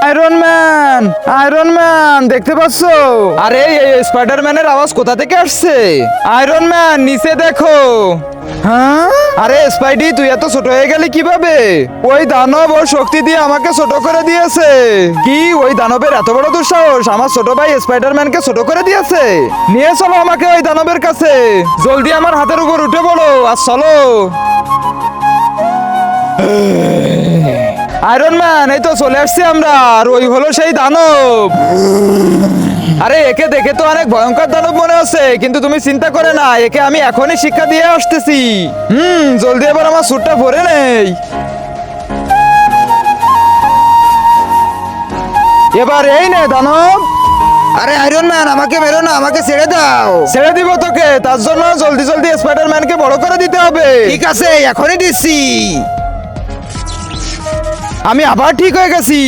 Iron man, iron man দেখতে পাচ্ছ? আরে এই স্পাইডারম্যানের আওয়াজ কোথা থেকে আসছে? আয়রন ম্যান নিচে দেখো। হ্যাঁ, আরে স্পাইডি তুই এত ছোট হয়ে গেলি কিভাবে? ওই দানব ওর শক্তি দিয়ে আমাকে ছোট করে দিয়েছে। কি ওই দানবের এত বড় দুঃসাহস আমার ছোট ভাই স্পাইডারম্যানকে ছোট করে দিয়েছে? নিয়ে চলো আমাকে ওই দানবের কাছে, জলদি আমার হাতের উপর উঠে পড়ো আর চলো। আয়রন ম্যান এই তো চলে আসছি আমরা, আর ওই হলো সেই দানব। আরে একে দেখে তো অনেক ভয়ঙ্কর দানব মনে হচ্ছে, কিন্তু তুমি চিন্তা করে না, একে আমি এখনই শিক্ষা দিয়ে আসতেছি। জলদি এবার আমার স্যুটটা পরে নেই। এবার এই নে দানব। আরে আয়রন ম্যান, আমাকে মেরো না, আমাকে ছেড়ে দাও। ছেড়ে দিব তোকে, তার জন্য জলদি জলদি স্পাইডারম্যানকে বড় করে দিতে হবে। ঠিক আছে, এখনই দিচ্ছি। আমি আবার ঠিক হয়ে গেছি।